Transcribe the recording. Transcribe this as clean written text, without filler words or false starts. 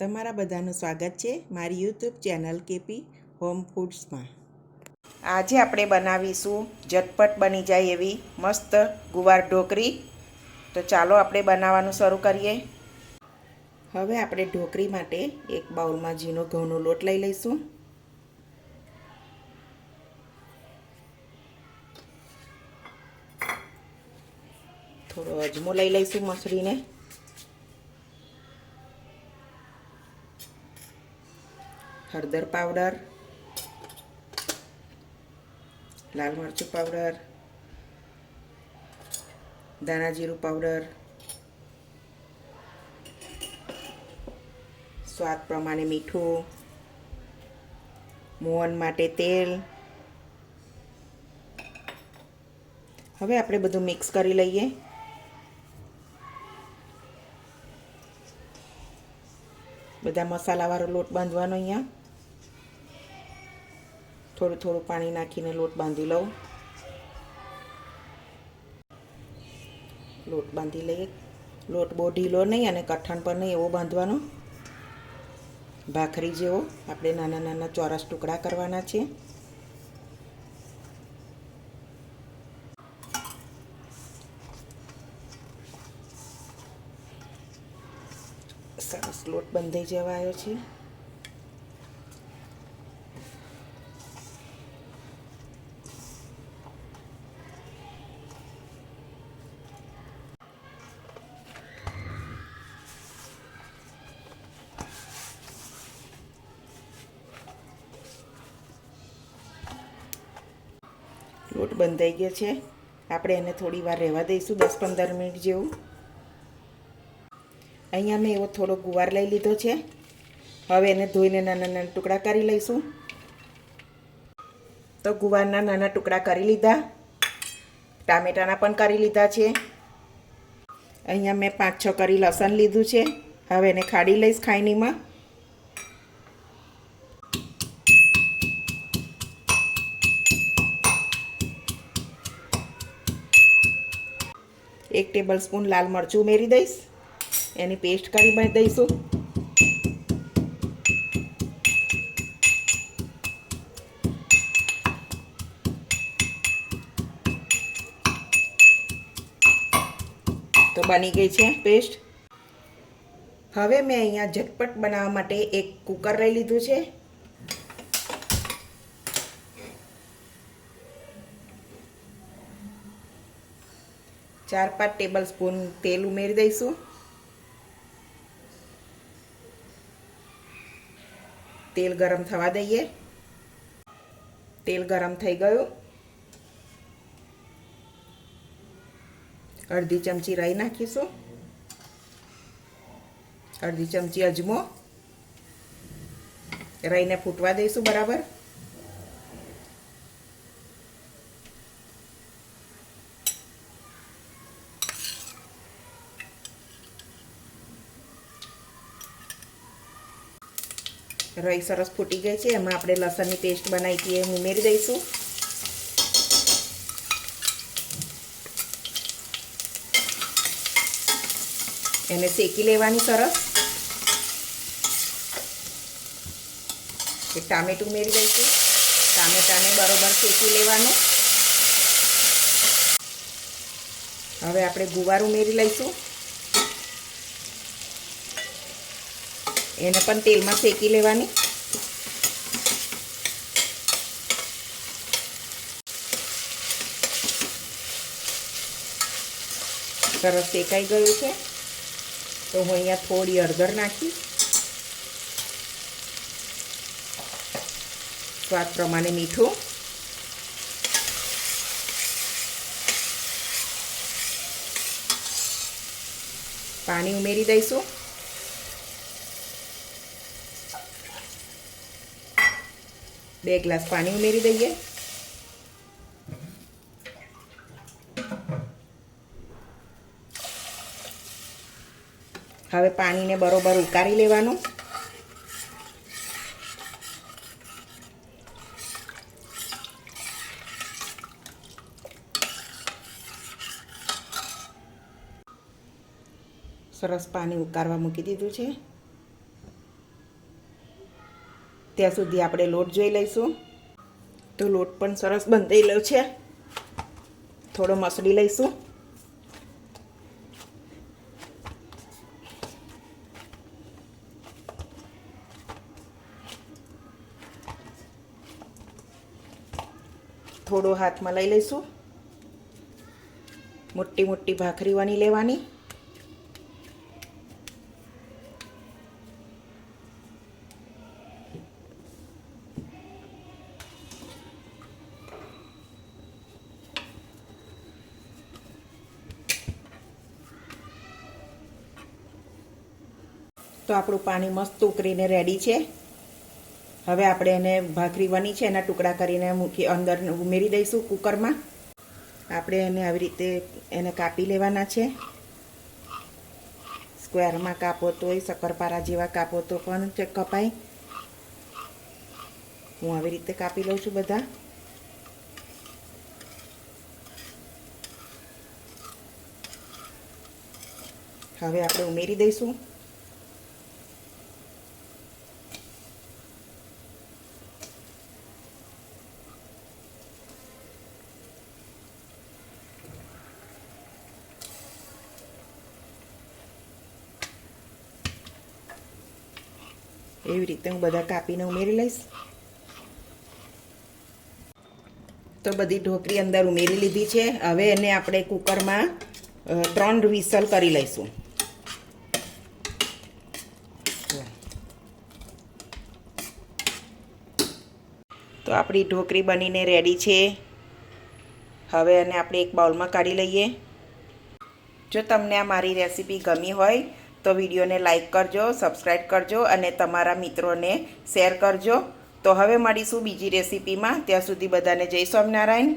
તમારા બધાનું સ્વાગત છે મારી યુટ્યુબ ચેનલ કેપી હોમ ફૂડ્સમાં। આજે આપણે બનાવીશું ઝટપટ બની જાય એવી મસ્ત ગુવાર ઢોકળી। તો ચાલો આપણે બનાવવાનું શરૂ કરીએ। હવે આપણે ઢોકળી માટે એક બાઉલમાં ઝીણો ઘઉંનો લોટ લઈ લઈશું। થોડો અજમો લઈ લઈશું મસળીને। हळदर पावडर, लाल मरचुं पावडर, धाणा जीरुं पावडर, स्वाद प्रमाणे मीठुं, मोहन माटे तेल। हवे आपणे बधुं मिक्स करी लईए। बधा मसालावाळो लोट बांधवानो। अहींया थोड़ुं थोड़ुं पाणी नाखीने लोट बांधी लऊं। लोट बांधी लईए। लोट बહુ ઢીલો નહીં અને કઠણ પણ નહીં એવો બાંધવાનો। ભાખરી જેવો આપણે નાના નાના ચોરસ ટુકડા કરવાના છે। સરસ લોટ બંધાઈ જવા આવ્યો છે। લોટ બંધાઈ ગયો છે। આપણે એને થોડી વાર રહેવા દઈશું, 10-15 મિનિટ જેવું। અહીંયા મેં એવો થોડો ગુવાર લઈ લીધો છે। હવે એને ધોઈને નાના નાના ટુકડા કરી લઈશું। તો ગુવારના નાના ટુકડા કરી લીધા। ટામેટાના પણ કરી લીધા છે। અહીંયા મેં 5-6 કરી લસણ લીધું છે। હવે એને ખાડી લઈશ ખાયણીમાં। एक टेबल स्पून लाल मरचुं उमेरी दईश। एनी पेस्ट करी दईशुं। तो बनी गई है पेस्ट। हवे मैं अहींया झटपट बनावा माटे एक कूकर लई लीधुं छे। 4-5 टेबल स्पून तेल उमेरी दईशुं। तेल गरम थवा दईए। तेल गरम थई गयुं। अर्धी चमची राई नाखीशुं। अर्धी चमची अजमो। राईने फूटवा दईशुं बराबर। राई सरस फूटी गई है। एमां आपणे लसणनी पेस्ट बनावी थी ए उमेरी दईशुं। एने शेकी लेवानी सरस। एक टामेटું उमेरी दईशुं। टामेटाने बरोबर शेकी लेवानुं। हवे आपणे गुवार उमेरी लईशुं। એને પણ તેલમાં શેકી લેવાની। સરસ શેકાઈ ગયું છે। તો હું અહીંયા થોડી હળદર નાખીશ। સ્વાદ પ્રમાણે મીઠું। પાણી ઉમેરી દઈશું। 2 ग्लास पानी उमेरी दईए। हवे पानी ने बरोबर उकारी लेवानुं। सरस पानी उकारवा मूकी दीधुं छे। ત્યાં સુધી આપણે લોટ જોઈ લઈશું. તો લોટ પણ સરસ બંધાયેલો છે. થોડો મસળી લઈશું. થોડો હાથમાં લઈ લઈશું. મોટી મોટી ભાખરી વણી લેવાની. તો આપણું પાણી મસ્ત ઉકળીને રેડી છે. હવે આપણે એને ભાખરી વણી છે એના ટુકડા કરીને મૂકી અંદર ઉમેરી દઈશું કુકરમાં. આપણે એને આવી રીતે એને કાપી લેવાના છે. સ્ક્વેરમાં કાપો તોય શક્કરપારા જેવા કાપો તો પણ કપાય. હું આવી રીતે કાપી લઉં છું બધા. હવે આપણે ઉમેરી દઈશું. એવી રીતે હું બધા કાપીને ઉમેરી લઈશ. તો બધી ઢોકળી અંદર ઉમેરી લીધી છે. હવે એને આપણે કુકરમાં 3 વિસલ કરી લઈશું. તો આપણી ઢોકળી બનીને રેડી છે. હવે એને આપણે એક બાઉલમાં કાઢી લઈએ. જો તમને આ મારી રેસીપી ગમી હોય તો વિડીયોને લાઈક કરજો, સબસ્ક્રાઈબ કરજો અને તમારા મિત્રોને શેર કરજો. તો હવે મળીશું બીજી રેસીપીમાં. ત્યાં સુધી બધાને જય સ્વામિનારાયણ.